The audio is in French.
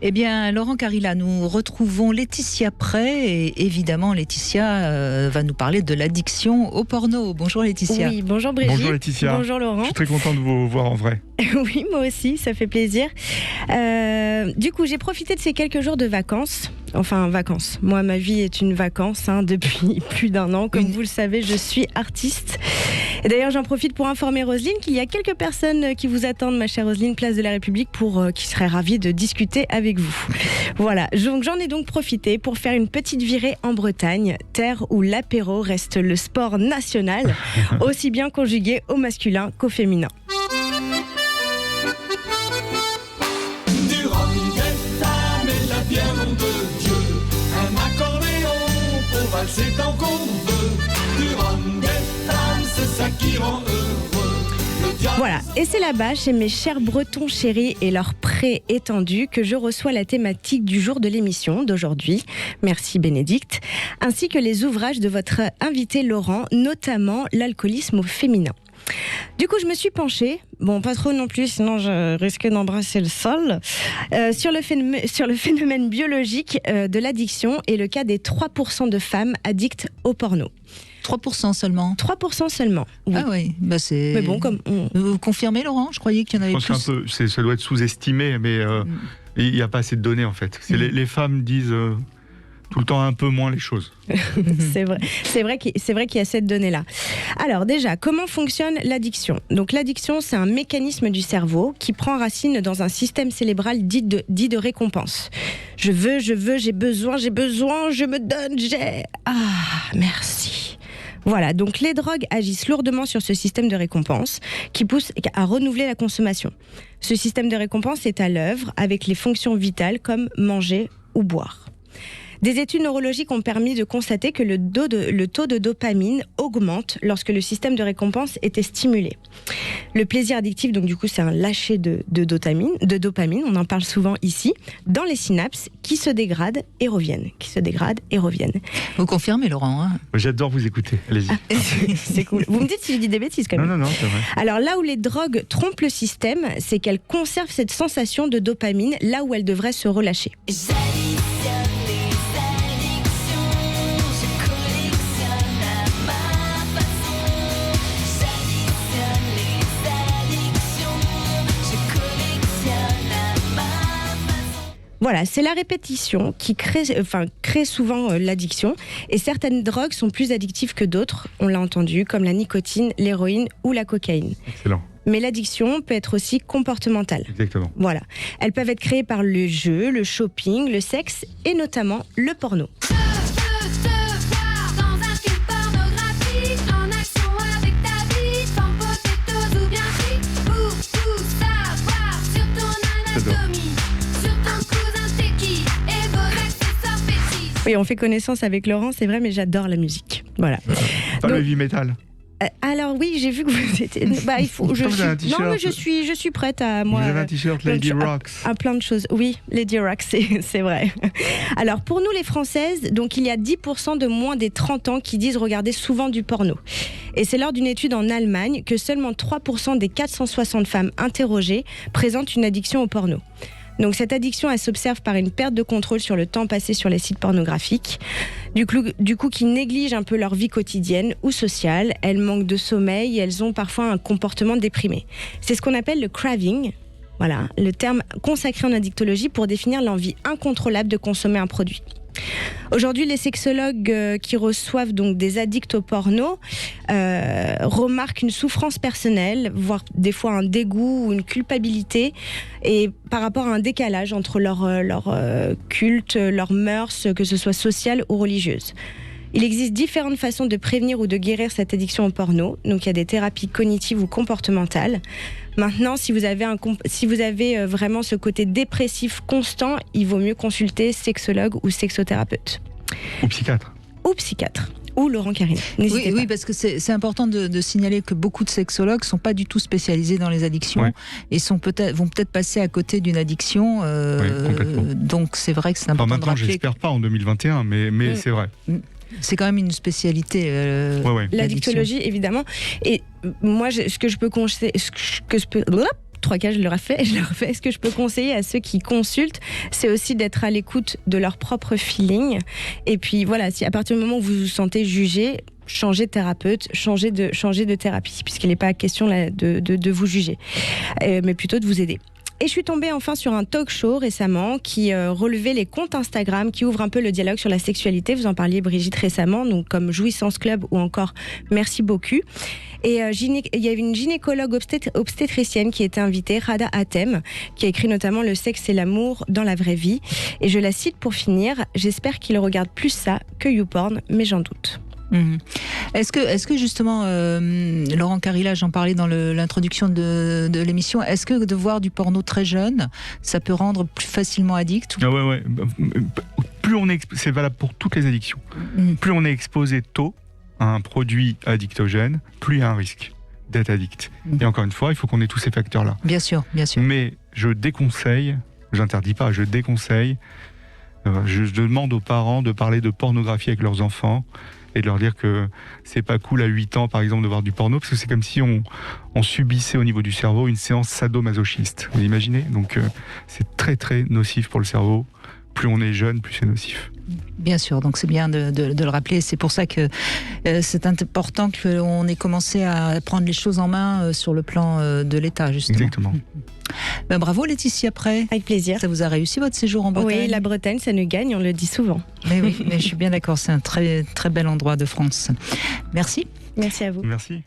Eh bien, Laurent Carilla, nous retrouvons Laetitia Prey et évidemment, Laetitia va nous parler de l'addiction au porno. Bonjour Laetitia. Oui, bonjour Brigitte. Bonjour Laetitia. Bonjour Laurent. Je suis très content de vous voir en vrai. Oui, moi aussi, ça fait plaisir. Du coup, j'ai profité de ces quelques jours de vacances. Enfin, vacances. Moi, ma vie est une vacance depuis plus d'1 an. Comme vous le savez, je suis artiste. Et d'ailleurs, j'en profite pour informer Roselyne qu'il y a quelques personnes qui vous attendent, ma chère Roselyne, place de la République, qui seraient ravies de discuter avec vous. Voilà, j'en ai donc profité pour faire une petite virée en Bretagne, terre où l'apéro reste le sport national, aussi bien conjugué au masculin qu'au féminin. Du rhum, des femmes et la bière, nom de Dieu. Un accordéon pour valser tant qu'on veut. Du rhum, des femmes, c'est ça qui rend heureux. Voilà, et c'est là-bas, chez mes chers Bretons chéris et leurs prés étendus, que je reçois la thématique du jour de l'émission d'aujourd'hui. Merci Bénédicte. Ainsi que les ouvrages de votre invité Laurent, notamment l'alcoolisme au féminin. Du coup, je me suis penchée, bon pas trop non plus, sinon je risquais d'embrasser le sol, sur le phénomène biologique de l'addiction et le cas des 3% de femmes addictes au porno. 3% seulement. 3% seulement. Oui. Ah oui, bah c'est. Mais bon, comme Vous confirmez, Laurent? Je croyais qu'il y en avait Je pense plus. ça doit être sous-estimé, mais il n'y a pas assez de données en fait. Les femmes disent tout le temps un peu moins les choses. C'est vrai qu'il y a cette donnée-là. Alors déjà, comment fonctionne l'addiction? Donc l'addiction, c'est un mécanisme du cerveau qui prend racine dans un système cérébral dit de récompense. Je veux, j'ai besoin, je me donne, j'ai... Ah, merci. Voilà, donc les drogues agissent lourdement sur ce système de récompense qui pousse à renouveler la consommation. Ce système de récompense est à l'œuvre avec les fonctions vitales comme manger ou boire. Des études neurologiques ont permis de constater que le taux de dopamine augmente lorsque le système de récompense était stimulé. Le plaisir addictif, donc du coup, c'est un lâcher de dopamine, on en parle souvent ici, dans les synapses qui se dégradent et reviennent. Vous confirmez, Laurent, hein? J'adore vous écouter, allez-y. C'est cool. Vous me dites si je dis des bêtises quand même. Non, c'est vrai. Alors là où les drogues trompent le système, c'est qu'elles conservent cette sensation de dopamine là où elle devrait se relâcher. Voilà, c'est la répétition qui crée souvent l'addiction. Et certaines drogues sont plus addictives que d'autres, on l'a entendu, comme la nicotine, l'héroïne ou la cocaïne. Excellent. Mais l'addiction peut être aussi comportementale. Exactement. Voilà. Elles peuvent être créées par le jeu, le shopping, le sexe et notamment le porno. Oui, on fait connaissance avec Laurent, c'est vrai, mais j'adore la musique. Voilà. Pas le heavy metal. Alors oui, j'ai vu que vous étiez... Bah, il faut... Non, mais je suis prête à... Moi, vous avez un t-shirt Lady Rocks. À plein de choses. Oui, Lady Rocks, c'est vrai. Alors, pour nous les Françaises, donc, il y a 10% de moins des 30 ans qui disent regarder souvent du porno. Et c'est lors d'une étude en Allemagne que seulement 3% des 460 femmes interrogées présentent une addiction au porno. Donc cette addiction, elle s'observe par une perte de contrôle sur le temps passé sur les sites pornographiques, du coup qui négligent un peu leur vie quotidienne ou sociale, elles manquent de sommeil et elles ont parfois un comportement déprimé. C'est ce qu'on appelle le craving, voilà, le terme consacré en addictologie pour définir l'envie incontrôlable de consommer un produit. Aujourd'hui, les sexologues qui reçoivent donc des addicts au porno remarquent une souffrance personnelle, voire des fois un dégoût ou une culpabilité, et par rapport à un décalage entre leur culte, leurs mœurs, que ce soit sociales ou religieuses. Il existe différentes façons de prévenir ou de guérir cette addiction au porno. Donc il y a des thérapies cognitives ou comportementales. Maintenant, si vous avez vraiment ce côté dépressif constant, il vaut mieux consulter sexologue ou sexothérapeute. Ou psychiatre. Ou Laurent Carilla. Oui, parce que c'est important de signaler que beaucoup de sexologues ne sont pas du tout spécialisés dans les addictions et vont peut-être passer à côté d'une addiction. Donc c'est vrai que c'est important de rappeler. J'espère pas en 2021, mais c'est vrai. C'est quand même une spécialité. L'addictologie, évidemment. Et moi, ce que je peux conseiller, 3 cas, je leur fais. Est-ce que je peux conseiller à ceux qui consultent, c'est aussi d'être à l'écoute de leur propre feeling. Et puis voilà, si à partir du moment où vous vous sentez jugé, changer de thérapeute, changer de thérapie, puisqu'il n'est pas question là, de vous juger, mais plutôt de vous aider. Et je suis tombée enfin sur un talk show récemment qui relevait les comptes Instagram qui ouvrent un peu le dialogue sur la sexualité. Vous en parliez, Brigitte, récemment, donc comme Jouissance Club ou encore Merci beaucoup. Et il y avait une gynécologue obstétricienne qui était invitée, Rada Hatem, qui a écrit notamment Le sexe et l'amour dans la vraie vie. Et je la cite pour finir, « J'espère qu'il regarde plus ça que YouPorn, mais j'en doute ». Est-ce que justement, Laurent Carilla, j'en parlais dans l'introduction de l'émission, est-ce que de voir du porno très jeune, ça peut rendre plus facilement addict ou... Ouais. Plus on est, c'est valable pour toutes les addictions. Plus on est exposé tôt à un produit addictogène, plus il y a un risque d'être addict. Et encore une fois, il faut qu'on ait tous ces facteurs-là. Bien sûr. Mais je déconseille, j'interdis pas, je déconseille, je demande aux parents de parler de pornographie avec leurs enfants et de leur dire que c'est pas cool à 8 ans, par exemple, de voir du porno, parce que c'est comme si on subissait au niveau du cerveau une séance sadomasochiste. Vous imaginez ? Donc c'est très très nocif pour le cerveau. Plus on est jeune, plus c'est nocif. Bien sûr, donc c'est bien de le rappeler. C'est pour ça que c'est important qu'on ait commencé à prendre les choses en main sur le plan de l'État, justement. Exactement. Bravo Laetitia Prey. Avec plaisir. Ça vous a réussi votre séjour en Bretagne ? Oui, la Bretagne, ça nous gagne, on le dit souvent. Mais oui, mais je suis bien d'accord, c'est un très, très bel endroit de France. Merci. Merci à vous. Merci.